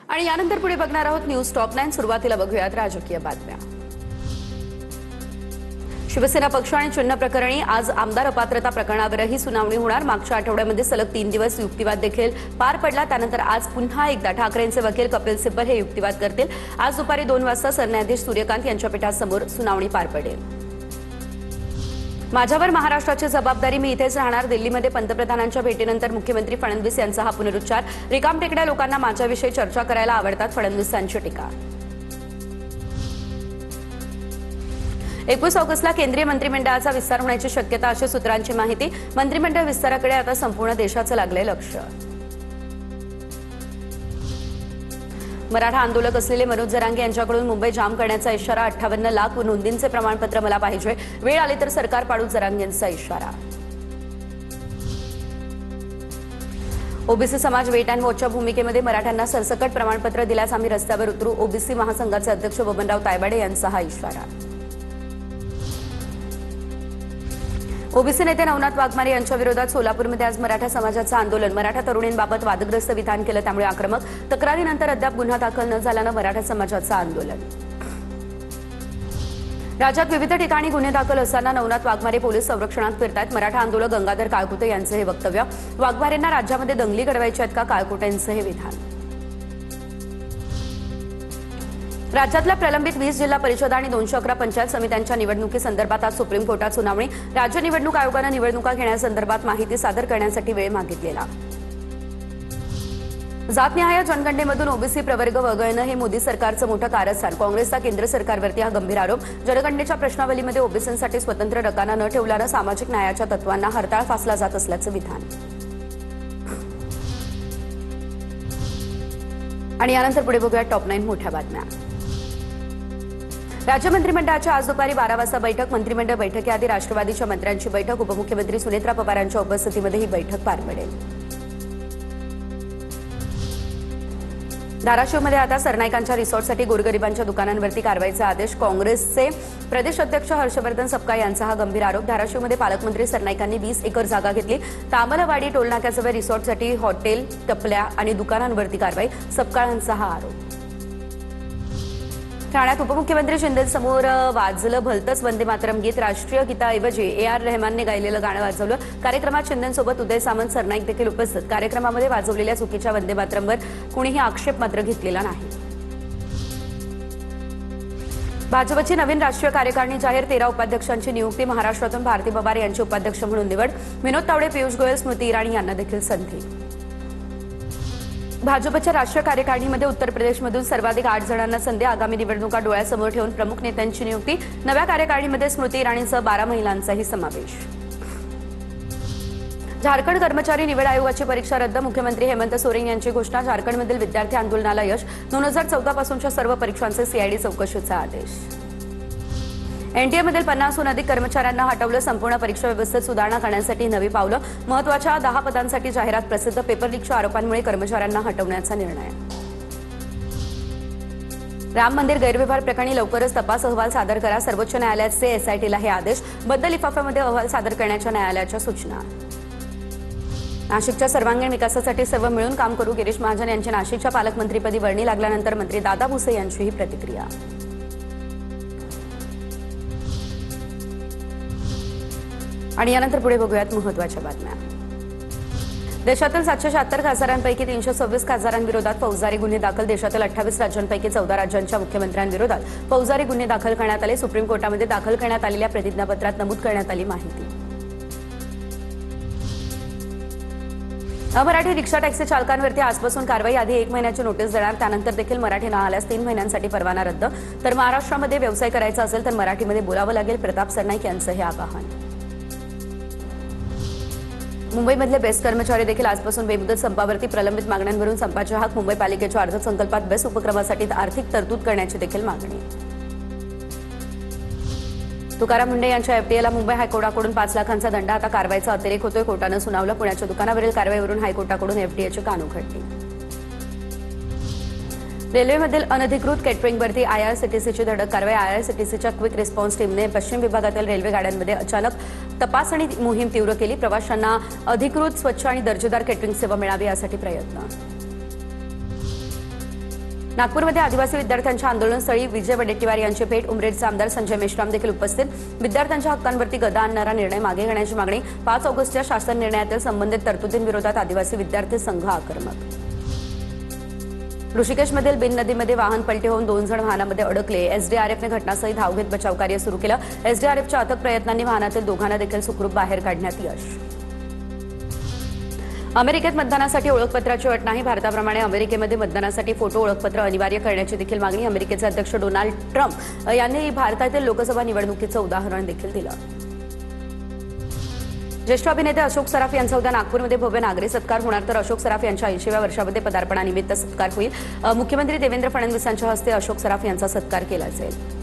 आणि यानंतर पुढे बघणार आहोत न्यूज टॉप 9। सुरुवातीला बघूयात राजकीय बातम्या। शिवसेना पक्ष आणि चिन्ह प्रकरणी आज आमदार अपात्रता प्रकरणावरही सुनावणी होणार। मागच्या आठवड्यामध्ये सलग 3 दिवस युक्तिवाद देखील पार पडला। त्यानंतर आज पुन्हा एकदा ठाकरेंचे वकील कपिल सिब्बल हे युक्तिवाद करतील। आज दुपारी 2 वाजता सरन्यायाधीश सूर्यकांत यांच्या पीठासमोर सुनावणी पार पडेल। माझ्यावर महाराष्ट्राची जबाबदारी, मी इथेच राहणार। दिल्लीमध्ये पंतप्रधानांच्या भेटीनंतर मुख्यमंत्री फडणवीस यांचा हा पुनरुच्चार। रिकामटेकड्या लोकांना माझ्याविषयी चर्चा करायला आवडतात, फडणवीसांची टीका। 21 ऑगस्टला केंद्रीय मंत्रिमंडळाचा विस्तार होण्याची शक्यता, अशी सूत्रांची माहिती। मंत्रिमंडळ विस्ताराकडे आता संपूर्ण देशाचं लागलंय लक्ष। मराठा आंदोलक असलेले मनोज जरांगे यांच्याकडून मुंबई जाम करण्याचा इशारा। 58 लाख नोंदींचे प्रमाणपत्र मला पाहिजे, वेळ आली तर सरकार पाडू, जरांगेंचा इशारा। ओबीसी समाज वेट अँड वॉचच्या भूमिकेमध्ये मराठ्यांना सरसकट प्रमाणपत्र दिल्यास आम्ही रस्त्यावर उतरू, ओबीसी महासंघाचे अध्यक्ष बबनराव तायवाडे यांचा हा इशारा। ओबीसी नेते नवनाथ वाघमारे यांच्या विरोधात सोलापूरमध्ये आज मराठा समाजाचं आंदोलन। मराठा तरुणींबाबत वादग्रस्त विधान केलं, त्यामुळे आक्रमक। तक्रारीनंतर अद्याप गुन्हा दाखल न झाल्यानं मराठा समाजाचं आंदोलन। राज्यात विविध ठिकाणी गुन्हे दाखल असताना नवनाथ वाघमारे पोलीस संरक्षणात फिरतायत। मराठा आंदोलक गंगाधर काळकुटे यांचं हे वक्तव्य। वाघमारेंना राज्यामध्ये दंगली घडवायची आहेत का, काळकुटेंचं हे विधान। राज्यातल्या प्रलंबित 20 जिल्हा परिषद आणि 211 पंचायत समित्यांच्या निवडणुकीसंदर्भात आज सुप्रीम कोर्टात सुनावणी। राज्य निवडणूक आयोगानं निवडणुका घेण्यासंदर्भात माहिती सादर करण्यासाठी वेळ मागितलेला। जातनिहाय जनगणनेमधून ओबीसी प्रवर्ग वगळणं हे मोदी सरकारचं मोठं कारस्थान। काँग्रेसचा केंद्र सरकारवरती हा गंभीर आरोप। जनगणनेच्या प्रश्नावलीमध्ये ओबीसींसाठी स्वतंत्र रकाना न ठेवल्यानं सामाजिक न्यायाच्या तत्वांना हरताळ फासला जात असल्याचं विधान। आणि यानंतर पुढे बघूया टॉप 9 मोठ्या बातम्या। राज्य मंत्रिमंडळाची आज दुपारी 12 वाजता बैठक। मंत्रिमंडळ बैठकीआधी राष्ट्रवादीच्या मंत्र्यांची बैठक। उपमुख्यमंत्री सुनेत्रा पवारांच्या उपस्थितीमध्ये ही बैठक पार पडेल। धाराशिवमध्ये आता सरनाईकांच्या रिसॉर्टसाठी गोरगरिबांच्या दुकानांवरती कारवाईचा आदेश। काँग्रेसचे प्रदेश अध्यक्ष हर्षवर्धन सपकाळ यांचा हा गंभीर आरोप। धाराशिवमध्ये पालकमंत्री सरनाईकांनी 20 एकर जागा घेतली। तामलवाडी टोलनाक्याजवळ रिसॉर्टसाठी हॉटेल, टपल्या आणि दुकानांवरती कारवाई, सपकाळांचा हा आरोप। ठाण्यात उपमुख्यमंत्री शिंदेंसमोर वाजलं भलतंच वंदे मातरम गीत। राष्ट्रीय गीताऐवजी AR रहमानने गायलेलं गाणं वाजवलं। कार्यक्रमात शिंदेंसोबत उदय सामंत, सरनाईक देखील उपस्थित। कार्यक्रमामध्ये वाजवलेल्या चुकीच्या वंदे मातरमवर कुणीही आक्षेप मात्र घेतलेला नाही। भाजपची नवीन राष्ट्रीय कार्यकारिणी जाहीर। 13 उपाध्यक्षांची नियुक्ती। महाराष्ट्रातून भारती पवार यांची उपाध्यक्ष म्हणून निवड। विनोद तावडे, पियुष गोयल, स्मृती इराणी यांना देखील संधी। भाजपच्या राष्ट्रीय कार्यकारिणीमध्ये उत्तर प्रदेशमधून सर्वाधिक 8 जणांना संधी। आगामी निवडणुका डोळ्यासमोर ठेवून प्रमुख नेत्यांची नियुक्ती। नव्या कार्यकारिणीमध्ये स्मृती इराणीसह 12 महिलांचाही समावेश। झारखंड कर्मचारी निवड आयोगाची परीक्षा रद्द। मुख्यमंत्री हेमंत सोरेन यांची घोषणा। झारखंडमधील विद्यार्थी आंदोलनाला यश। 2014 पासूनच्या सर्व परीक्षांचे CID चौकशीचा आदेश। एनटीएमधील 50हून अधिक कर्मचाऱ्यांना हटवलं। संपूर्ण परीक्षा व्यवस्थेत सुधारणा करण्यासाठी नवी पावलं। महत्त्वाच्या 10 पदांसाठी जाहिरात प्रसिद्ध। पेपर लीकच्या आरोपांमुळे कर्मचाऱ्यांना हटवण्याचा निर्णय। राम मंदिर गैरव्यवहार प्रकरणी लवकरच तपास अहवाल सादर करा। सर्वोच्च न्यायालयाचे SITला हे आदेश। बद्द लिफाफ्यामध्ये अहवाल सादर करण्याच्या न्यायालयाच्या सूचना। नाशिकच्या सर्वांगीण विकासासाठी सर्व मिळून काम करू। गिरीश महाजन यांची नाशिकच्या पालकमंत्रीपदी वर्णी लागल्यानंतर मंत्री दादा भुसे यांची ही प्रतिक्रिया। आणि यानंतर पुढे बघूयात महत्त्वाच्या बातम्या। देशातील 776 खासदारांपैकी 326 खासदारांविरोधात फौजदारी गुन्हे दाखल। देशातील 28 राज्यांपैकी 14 राज्यांच्या मुख्यमंत्र्यांविरोधात फौजदारी गुन्हे दाखल करण्यात आले। सुप्रीम कोर्टामध्ये दाखल करण्यात आलेल्या प्रतिज्ञापत्रात नमूद करण्यात आली माहिती। अमराठी रिक्षा टॅक्सी चालकांवरती आजपासून कारवाई। आधी 1 महिन्याची नोटीस देणार, त्यानंतर देखील मराठी न आल्यास 3 महिन्यांसाठी परवाना रद्द। तर महाराष्ट्रामध्ये व्यवसाय करायचा असेल तर मराठीमध्ये बोलावं लागेल। प्रताप सरनाईक यांचं हे आवाहन। मुंबईमधले बेस्ट कर्मचारी देखील आजपासून बेमुदत संपावरती। प्रलंबित मागण्यांवरून संपाचे हाक। मुंबई पालिकेच्या अर्थसंकल्पात बेस्ट उपक्रमासाठी आर्थिक तरतूद करण्याची देखील मागणी। तुकाराम मुंडे यांच्या FTAला मुंबई हायकोर्टाकडून 5 लाखांचा दंड। आता कारवाईचा अतिरेक होतोय, कोर्टानं सुनावलं। पुण्याच्या दुकानावरील कारवाईवरून हायकोर्टाकडून FTAची कान उघडली। रेल्वेमधील अनधिकृत केटरिंगवरती आयआरसीटीसीची धडक कारवाई. आयआरसीटीसीच्या क्विक रिस्पॉन्स टीमने पश्चिम विभागातील रेल्वे गाड्यांमध्ये अचानक तपासणी मोहीम तीव्र केली. प्रवाशांना अधिकृत, स्वच्छ आणि दर्जेदार केटरिंग सेवा मिळावी यासाठी प्रयत्न. नागपूरमध्ये आदिवासी विद्यार्थ्यांच्या आंदोलनस्थळी विजय वडेट्टीवार यांची भेट. उमरेडचे आमदार संजय मेश्राम देखील उपस्थित. विद्यार्थ्यांच्या हक्कांवरती गदा आणणारा निर्णय मागे घेण्याची मागणी. 5 ऑगस्टच्या शासन निर्णयातील संबंधित तरतुदींविरोधात आदिवासी विद्यार्थी संघ आक्रमक. ऋषिकेशमधील बिन नदीमध्ये वाहन पलटी होऊन 2 जण वाहनामध्ये अडकले. एसडीआरएफने घटनास्थळी धाव घेत बचाव कार्य सुरू केलं. एसडीआरएफच्या अथक प्रयत्नांनी वाहनातील दोघांना देखील सुखरूप बाहेर काढण्यात यश. अमेरिकेत मतदानासाठी ओळखपत्राची अट नाही. भारताप्रमाणे अमेरिकेमध्ये मतदानासाठी फोटो ओळखपत्र अनिवार्य करण्याची देखील मागणी. अमेरिकेचे अध्यक्ष डोनाल्ड ट्रम्प यांनी भारतातील लोकसभा निवडणुकीचं उदाहरण देखील दिलं. ज्येष्ठ अभिनेते अशोक सराफ यांचा उद्या नागपूरमध्ये भव्य नागरी सत्कार होणार. तर अशोक सराफ यांच्या 80व्या वर्षामध्ये पदार्पणानिमित्त सत्कार होईल. मुख्यमंत्री देवेंद्र फडणवीसांच्या हस्ते अशोक सराफ यांचा सत्कार केला जाईल.